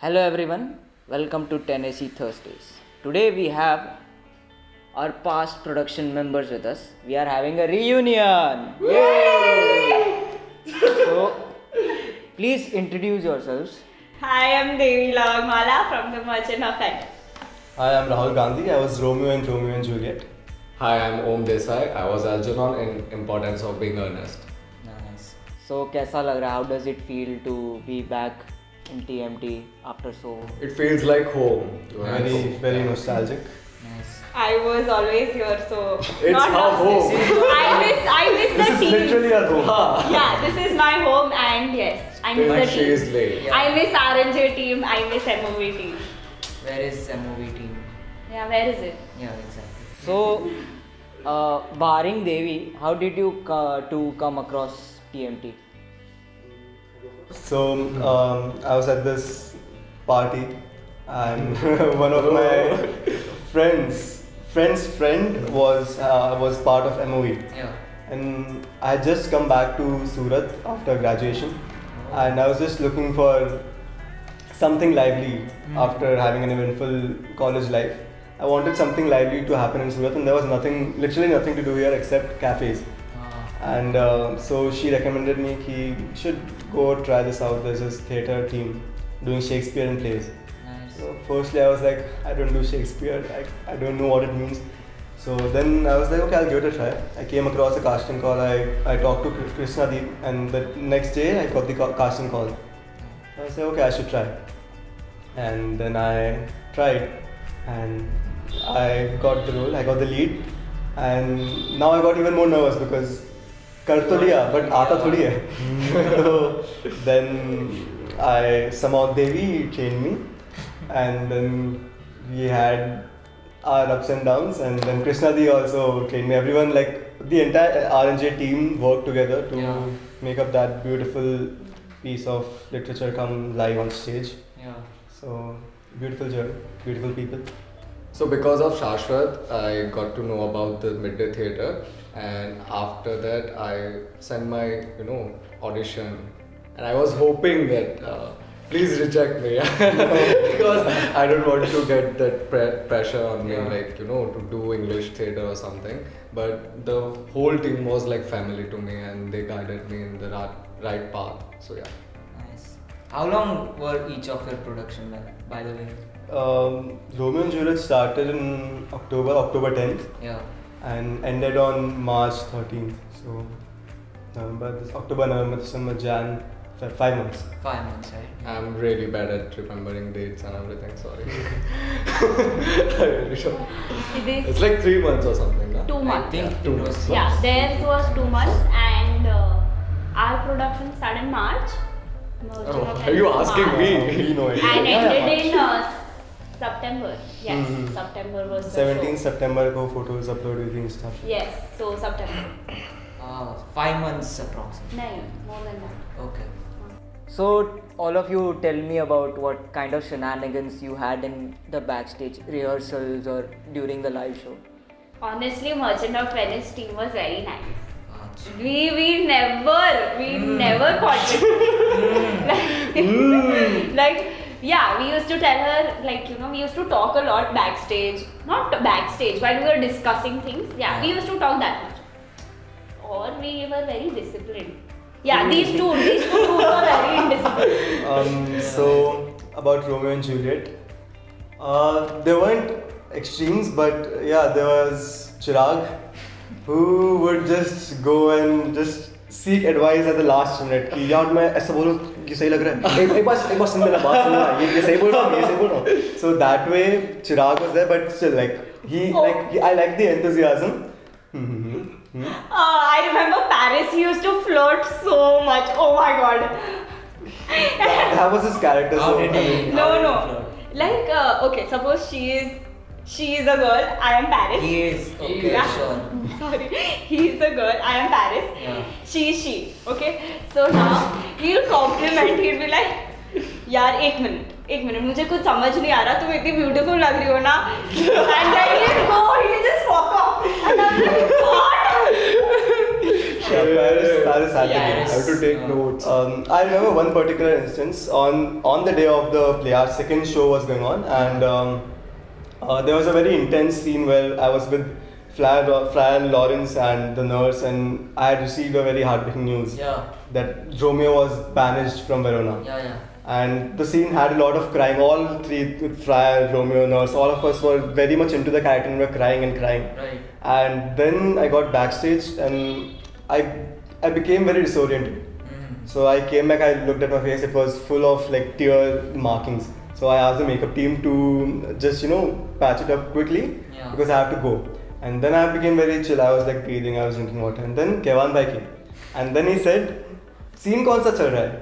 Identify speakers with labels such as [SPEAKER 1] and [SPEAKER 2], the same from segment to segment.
[SPEAKER 1] Hello everyone, welcome to Tennessee Thursdays. Today we have our past production members with us. We are having a reunion. Yay! So, please introduce yourselves.
[SPEAKER 2] Hi, I'm Devi Lavangwala from the Merchant of Venice.
[SPEAKER 3] Hi, I'm Rahul Gandhi. I was Romeo in Romeo and Juliet.
[SPEAKER 4] Hi, I'm Desai. I was Algernon in Importance of Being Earnest.
[SPEAKER 1] Nice. So, कैसा लग रहा है? How does it feel to be back in TMT after so?
[SPEAKER 4] It feels like home.
[SPEAKER 3] Very nostalgic.
[SPEAKER 1] Nice.
[SPEAKER 2] I was always here, so
[SPEAKER 4] It's
[SPEAKER 2] not
[SPEAKER 4] our
[SPEAKER 2] nostalgic.
[SPEAKER 4] home.
[SPEAKER 2] I miss
[SPEAKER 3] This
[SPEAKER 2] the
[SPEAKER 3] is
[SPEAKER 2] team.
[SPEAKER 3] literally our home.
[SPEAKER 2] Yeah, this is my home, and yes, I miss
[SPEAKER 4] Like
[SPEAKER 2] the
[SPEAKER 4] she is
[SPEAKER 2] team.
[SPEAKER 4] late.
[SPEAKER 2] I miss RNJ team. I miss MOV team.
[SPEAKER 1] Where is MOV team?
[SPEAKER 2] Yeah, where is it?
[SPEAKER 1] Yeah, exactly. So, barring Devi, how did you two come across TMT?
[SPEAKER 3] So, I was at this party and one of my friend's friend was part of MOE.
[SPEAKER 1] Yeah.
[SPEAKER 3] And I had just come back to Surat after graduation and I was just looking for something lively after having an eventful college life. I wanted something lively to happen in Surat and there was literally nothing to do here except cafes. And so she recommended me that you should go try this out. There's this theatre team doing Shakespearean plays.
[SPEAKER 1] Nice.
[SPEAKER 3] So firstly I was like, I don't do Shakespeare, I don't know what it means. So then I was like, okay, I'll give it a try. I came across a casting call, I talked to Krishna and the next day I got the casting call. So I said, okay, I should try. And then I tried and I got the role, I got the lead. And now I got even more nervous because कर तो लिया but आता थोड़ी है. So then somehow Devi trained me and then we had our ups and downs and then Krishna Di also trained me. Everyone, like the entire RNJ team, worked together to make up that beautiful piece of literature come live on stage.
[SPEAKER 1] Yeah.
[SPEAKER 3] So beautiful journey, beautiful people.
[SPEAKER 4] So because of Shashwat, I got to know about the Midday Theatre, and after that I sent my audition, and I was hoping that please reject me because I don't want to get that pressure on me to do English theatre or something. But the whole team was like family to me, and they guided me in the right path. So yeah.
[SPEAKER 1] Nice. How long were each of your production, by the way?
[SPEAKER 3] Romeo and Juliet started in October 10th.
[SPEAKER 1] Yeah.
[SPEAKER 3] And ended on March 13th. So October, November, December, Jan, 5 months.
[SPEAKER 1] 5 months, right?
[SPEAKER 4] I'm really bad at remembering dates and everything, sorry. I really don't. It's like 3 months or something. No?
[SPEAKER 2] 2 months.
[SPEAKER 1] I think
[SPEAKER 4] 2 months.
[SPEAKER 2] Yeah, theirs was 2 months, and our production started in March. Merchant of
[SPEAKER 4] Are you
[SPEAKER 2] Venice
[SPEAKER 4] asking
[SPEAKER 2] March.
[SPEAKER 4] me?
[SPEAKER 3] We know it.
[SPEAKER 2] And
[SPEAKER 3] Yeah,
[SPEAKER 2] ended
[SPEAKER 3] March.
[SPEAKER 2] in September. Yes, September was the
[SPEAKER 3] 17th
[SPEAKER 2] show.
[SPEAKER 3] September ko photos upload हुई थी Insta.
[SPEAKER 2] Yes, so September.
[SPEAKER 1] 5 months approximately.
[SPEAKER 2] No, more than that.
[SPEAKER 1] Okay. So, all of you tell me about what kind of shenanigans you had in the backstage rehearsals or during the live show.
[SPEAKER 2] Honestly, Merchant of Venice team was very nice. We never caught it. Like, yeah, we used to tell her, we used to talk a lot backstage. Not backstage, while we were discussing things. Yeah, we used to talk that much. Or we were very disciplined. Yeah, these two were very indisciplined.
[SPEAKER 3] So about Romeo and Juliet, there weren't extremes, but yeah, there was Chirag, who would just go and just seek advice at the last minute कि यार मैं ऐसा बोलूँ ये सही लग रहा है एक बार सुन मेरा बात सुनना ये सही बोल रहा हूँ so that way Chirag was there but still I like the enthusiasm.
[SPEAKER 2] I remember Paris, he used to flirt so much. Oh my god.
[SPEAKER 3] That was his character.
[SPEAKER 1] How
[SPEAKER 3] So
[SPEAKER 1] did he?
[SPEAKER 2] No. Like, okay, suppose she is a girl, I am Paris.
[SPEAKER 1] He is. Okay,
[SPEAKER 2] Yeah.
[SPEAKER 1] sure.
[SPEAKER 2] Sorry, he is a girl, I am Paris.
[SPEAKER 1] Yeah.
[SPEAKER 2] She is she. Okay? So now, he'll compliment, he'll be like, यार एक minute मुझे कुछ समझ नहीं आ रहा तुम इतनी beautiful लग रही हो ना and then he'll go, he'll just walk off and I'm like what
[SPEAKER 3] Paris had the game.
[SPEAKER 2] Yes.
[SPEAKER 4] I have to take notes.
[SPEAKER 3] I remember one particular instance on the day of the play. Our second show was going on, and there was a very intense scene where I was with Fran, Lawrence, and the nurse, and I had received a very heartbreaking news that Romeo was banished from Verona. And the scene had a lot of crying. All three, Friar, Romeo, nurse, all of us were very much into the character and were crying and crying.
[SPEAKER 1] Right.
[SPEAKER 3] And then I got backstage and I became very disoriented. So I came back, I looked at my face, it was full of like tear markings. So I asked the makeup team to just, patch it up quickly because I have to go. And then I became very chill, I was like breathing, I was drinking water. And then Kaiwan bhai came. And then he said, scene kaun sa chal raha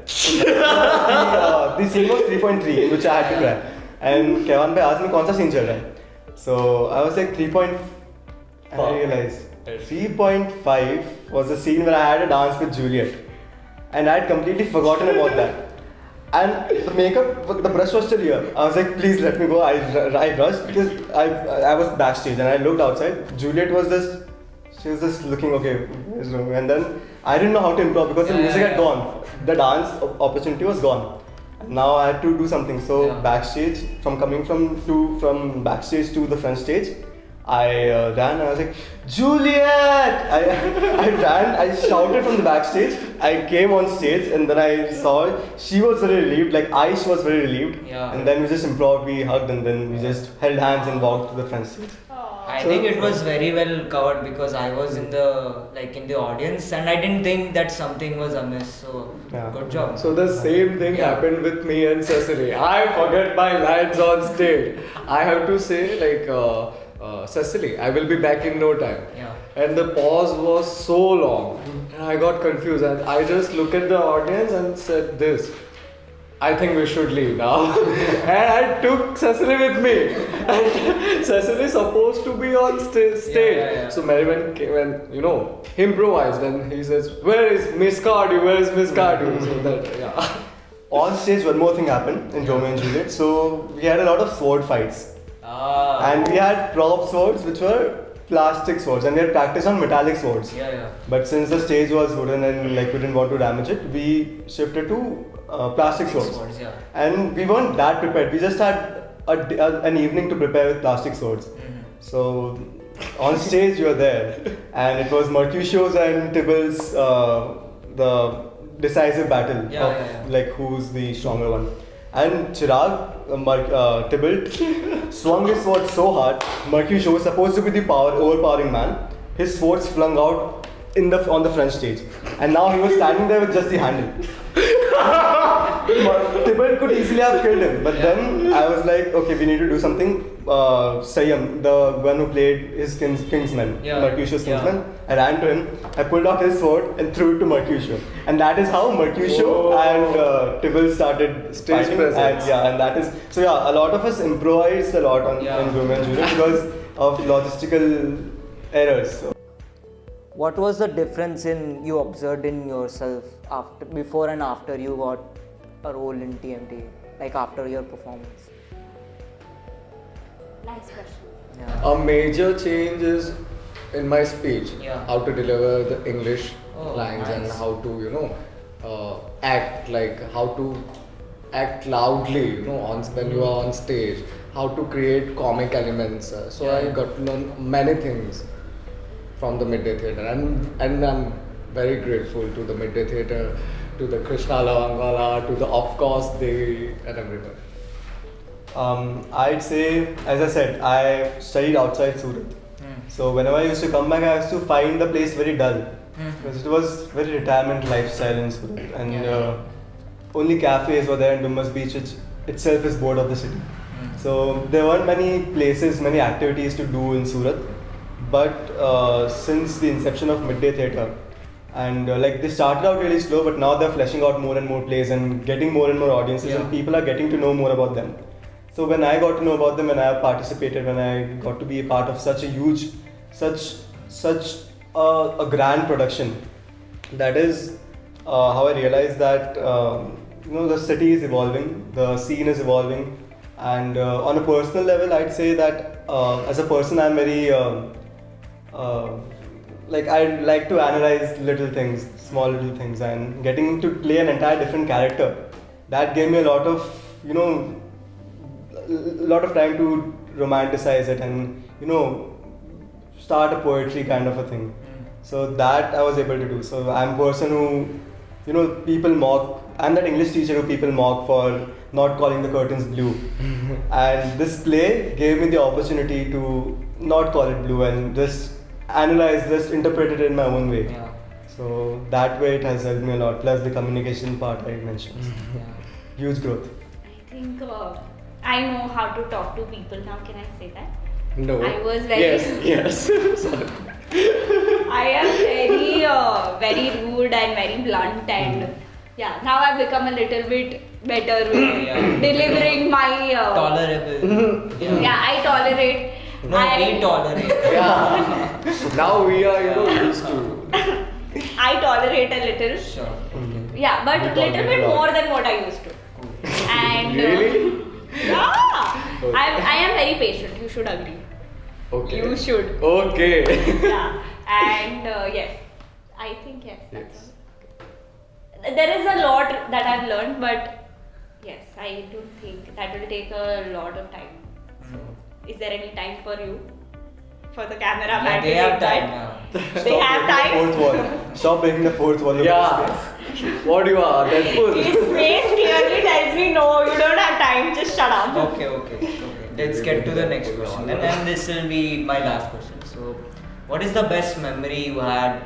[SPEAKER 3] hai? The scene was 3.3 in which I had to cry. And Kaiwan bhai asked me kaun sa scene chal raha hai? So I was like 3.5. And I realized 3.5 was the scene where I had a dance with Juliet. And I had completely forgotten about that. And the makeup, the brush was still here. I was like, please let me go. I rushed because I was backstage and I looked outside. Juliet was she was just looking, okay, where's Romeo? And then I didn't know how to improv because the music had gone. The dance opportunity was gone. And now I had to do something. So backstage, from backstage to the front stage, I ran and I was like, Juliet! I ran, I shouted from the backstage. I came on stage and then I saw her. She was very relieved, like Aish was very relieved. And then we just improved, we hugged and then we just held hands and walked to the front stage.
[SPEAKER 1] I think it was very well covered because I was in the audience and I didn't think that something was amiss. So good job.
[SPEAKER 4] So the same thing happened with me and Cecily. I forget my lines on stage. I have to say Cecily, I will be back in no time. And the pause was so long and I got confused and I just looked at the audience and said this. I think we should leave now. And I took Cecily with me. And Cecily is supposed to be on stage. So Merriman came and, he improvised and he says, where is Miss Cardew? Where is Miss Cardew? So that,
[SPEAKER 3] On stage, one more thing happened in Romeo and Juliet. So we had a lot of sword fights. And we had prop swords which were plastic swords and we had practiced on metallic swords. But since the stage was wooden and we didn't want to damage it, we shifted to plastic swords. And we weren't that prepared. We just had an evening to prepare with plastic swords. So on stage you were there and it was Mercutio's and Tybalt's the decisive battle of who's the stronger one. And Chirag, Tybalt, swung his sword so hard. Mercutio was supposed to be the overpowering man. His swords flung out on the front stage, and now he was standing there with just the handle. Tybalt could easily have killed him, but then I was like, okay, we need to do something. Sayam, the one who played his kingsman, Mercutio's kingsman, I ran to him, I pulled out his sword and threw it to Mercutio. And that is how Mercutio and Tybalt started
[SPEAKER 4] stage
[SPEAKER 3] fighting.
[SPEAKER 4] presence.
[SPEAKER 3] And that is, so a lot of us improvised a lot in Romeo and Juliet because of logistical errors. So.
[SPEAKER 1] What was the difference you observed in yourself before and after you got a role in TMT, like after your performance?
[SPEAKER 2] Nice question.
[SPEAKER 4] A major change is in my speech, how to deliver the English lines and how to, act, how to act loudly, when you are on stage, how to create comic elements. So I got to learn many things from the Midday Theatre and I'm very grateful to the Midday Theatre, to the Krishna Lavangwala, to the of course Devi and everyone.
[SPEAKER 3] I'd say, as I said, I studied outside Surat. So whenever I used to come back, I used to find the place very dull. Because it was very retirement lifestyle in Surat. And only cafes were there in Dumas Beach, which itself is bored of the city. So there weren't many places, many activities to do in Surat. But since the inception of Midday Theatre, and they started out really slow, but now they're fleshing out more and more plays and getting more and more audiences and people are getting to know more about them. So when I got to know about them, when I participated, when I got to be a part of such a huge, such a grand production, that is how I realized that the city is evolving, the scene is evolving, and on a personal level, I'd say that as a person, I'm very like I like to analyze little things, small little things, and getting to play an entire different character. That gave me a lot of, you know, a lot of time to romanticize it and, you know, start a poetry kind of a thing. So that I was able to do. So I'm a person who, you know, people mock. I'm that English teacher who people mock for not calling the curtains blue. And this play gave me the opportunity to not call it blue and just analyze, just interpret it in my own way.
[SPEAKER 1] Yeah.
[SPEAKER 3] So that way it has helped me a lot. Plus the communication part I mentioned.
[SPEAKER 1] Yeah.
[SPEAKER 3] Huge growth.
[SPEAKER 2] I think I know how to talk to people now. Can I say that?
[SPEAKER 4] No.
[SPEAKER 2] I was very.
[SPEAKER 4] Yes. Sorry.
[SPEAKER 2] I am very rude and very blunt, and yeah, now I've become a little bit better with
[SPEAKER 1] Yeah.
[SPEAKER 2] delivering my.
[SPEAKER 1] Tolerable.
[SPEAKER 2] Yeah, I tolerate.
[SPEAKER 1] No, we tolerate.
[SPEAKER 4] Yeah. Now we are, used to.
[SPEAKER 2] I tolerate a little.
[SPEAKER 1] Sure.
[SPEAKER 2] Yeah, but
[SPEAKER 3] You
[SPEAKER 2] a little
[SPEAKER 3] tolerate
[SPEAKER 2] bit
[SPEAKER 3] a lot.
[SPEAKER 2] more than what I used to. And
[SPEAKER 4] Really?
[SPEAKER 2] yeah,
[SPEAKER 4] Okay.
[SPEAKER 2] I am very patient. You should agree.
[SPEAKER 4] Okay.
[SPEAKER 2] You should.
[SPEAKER 4] Okay.
[SPEAKER 2] Yeah, and yes, I think yes. That's
[SPEAKER 4] Yes.
[SPEAKER 2] all. There is a lot that I've learned, but yes, I do think that will take a lot of time. So, is there any time for you? For the cameraman
[SPEAKER 1] Yeah,
[SPEAKER 2] to
[SPEAKER 1] they have
[SPEAKER 2] take
[SPEAKER 1] time
[SPEAKER 2] that?
[SPEAKER 1] now.
[SPEAKER 2] They have time.
[SPEAKER 3] Breaking the fourth wall. Stop breaking the fourth wall. of
[SPEAKER 4] Yeah.
[SPEAKER 3] the space.
[SPEAKER 4] What you are? Deadpool.
[SPEAKER 2] His face clearly tells me no, you don't have time. Just shut up.
[SPEAKER 1] Okay. Let's get to the next question. And then this will be my last question. So, what is the best memory you had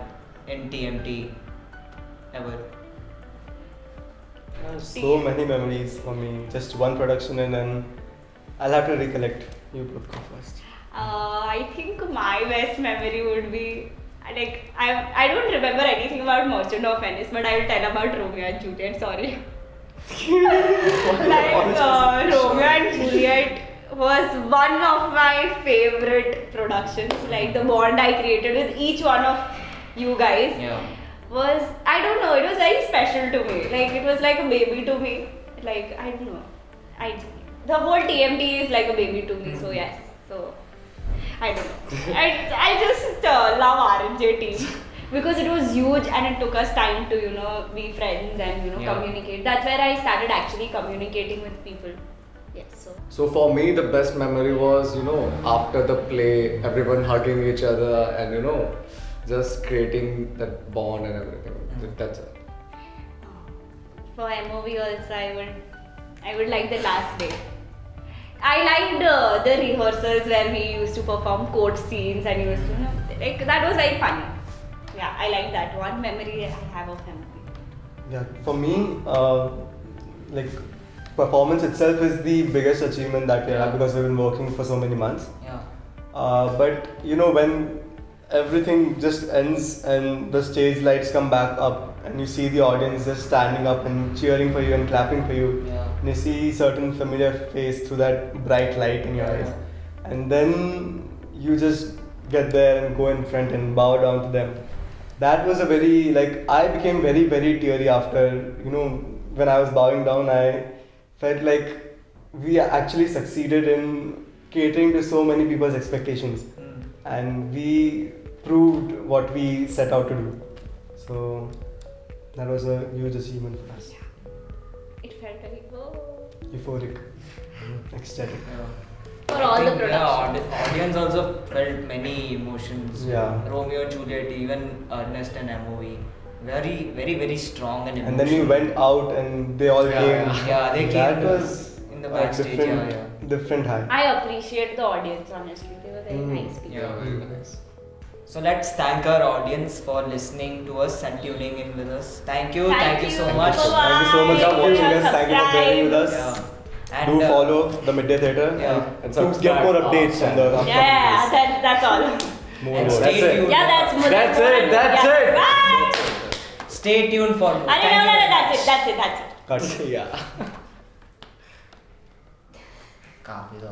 [SPEAKER 1] in TMT ever?
[SPEAKER 3] So many memories for me. Just one production and then I'll have to recollect. You both go first.
[SPEAKER 2] I think my best memory would be like I don't remember anything about Merchant of Venice, but I will tell about Romeo and Juliet. Sorry. Romeo and Juliet was one of my favorite productions. Like the bond I created with each one of you guys was, I don't know, it was very special to me. Like it was like a baby to me. Like I don't know, the whole TMT is like a baby to me. So yes, so I don't know. I just love RNJ team because it was huge and it took us time to be friends and communicate. That's where I started actually communicating with people. Yes,
[SPEAKER 4] So for me, the best memory was, after the play, everyone hugging each other and, just creating that bond and everything. That's it.
[SPEAKER 2] for MOV also I would like the last day. I liked the rehearsals where we used to perform court scenes and used to, like that was very funny. Yeah, I like that one memory I have of MOV.
[SPEAKER 3] Yeah, for me, like performance itself is the biggest achievement that we have because we've been working for so many months.
[SPEAKER 1] Yeah.
[SPEAKER 3] But when everything just ends and the stage lights come back up and you see the audience just standing up and cheering for you and clapping for you, and you see certain familiar face through that bright light in your eyes, and then you just get there and go in front and bow down to them. That was a very, I became very, very teary after, when I was bowing down. I felt like we actually succeeded in catering to so many people's expectations, and we proved what we set out to do. So that was a huge achievement for us.
[SPEAKER 2] It felt very
[SPEAKER 3] Euphoric, ecstatic.
[SPEAKER 2] for
[SPEAKER 1] I
[SPEAKER 2] all the
[SPEAKER 1] think,
[SPEAKER 2] productions.
[SPEAKER 1] audience also felt many emotions.
[SPEAKER 3] Yeah.
[SPEAKER 1] Romeo, Juliet, even Ernest and MOV. Very, very, very strong and emotional.
[SPEAKER 3] And then we went out and they all came.
[SPEAKER 1] Yeah, they came.
[SPEAKER 3] That was
[SPEAKER 1] in the
[SPEAKER 3] a
[SPEAKER 1] backstage.
[SPEAKER 3] different high.
[SPEAKER 2] I appreciate the audience, honestly. They were very nice people.
[SPEAKER 1] Yeah.
[SPEAKER 4] Very nice.
[SPEAKER 1] So let's thank our audience for listening to us and tuning in with us. Thank you so much.
[SPEAKER 2] Bye-bye.
[SPEAKER 3] Thank you so much for watching us. Thank you for bearing with us.
[SPEAKER 1] Yeah.
[SPEAKER 3] Do
[SPEAKER 1] And
[SPEAKER 3] follow the Midday Theatre
[SPEAKER 1] and
[SPEAKER 3] to get more updates on the upcoming
[SPEAKER 2] Yeah, that's all.
[SPEAKER 3] days. More
[SPEAKER 1] And
[SPEAKER 3] work.
[SPEAKER 1] stay tuned.
[SPEAKER 2] Yeah, that's more.
[SPEAKER 4] That's it, that's it.
[SPEAKER 2] Bye.
[SPEAKER 1] Stay tuned for more.
[SPEAKER 2] No,
[SPEAKER 1] Thank you very
[SPEAKER 2] that's it.
[SPEAKER 1] much.
[SPEAKER 2] That's it.
[SPEAKER 3] Cut.
[SPEAKER 4] Yeah.
[SPEAKER 1] Copy the